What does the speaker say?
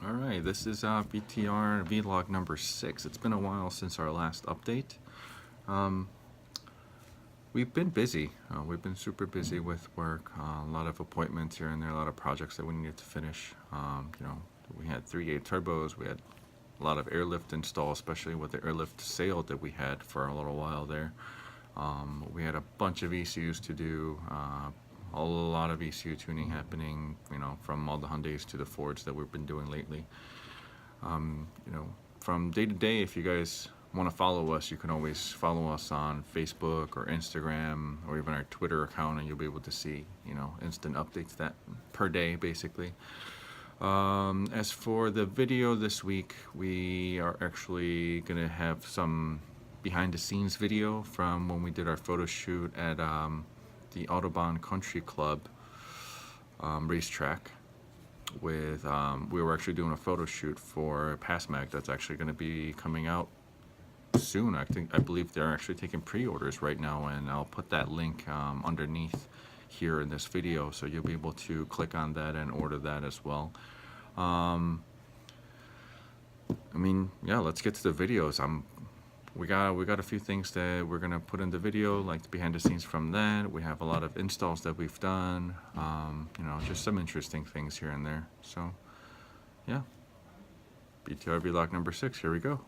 Alright, this is BTR vlog number 6. It's been a while since our last update. We've been busy. We've been super busy with work, a lot of appointments here and there, a lot of projects that we needed to finish. We had 3.8 turbos, we had a lot of airlift install, especially with the airlift sale that we had for a little while there. We had a bunch of ECUs to do, a lot of ECU tuning happening, from all the Hyundais to the Fords that we've been doing lately. From day to day, if you guys want to follow us, you can always follow us on Facebook or Instagram or even our Twitter account, and you'll be able to see, instant updates that per day, basically. As for the video this week, we are actually going to have some behind the scenes video from when we did our photo shoot at the Autobahn Country Club racetrack. We were actually doing a photo shoot for PASMAG that's actually going to be coming out soon. I believe they're actually taking pre-orders right now, and I'll put that link underneath here in this video, so you'll be able to click on that and order that as well. Let's get to the videos. We got a few things that we're gonna put in the video, like the behind the scenes from that. We have a lot of installs that we've done, just some interesting things here and there. So yeah, BTR vlog number 6, here we go.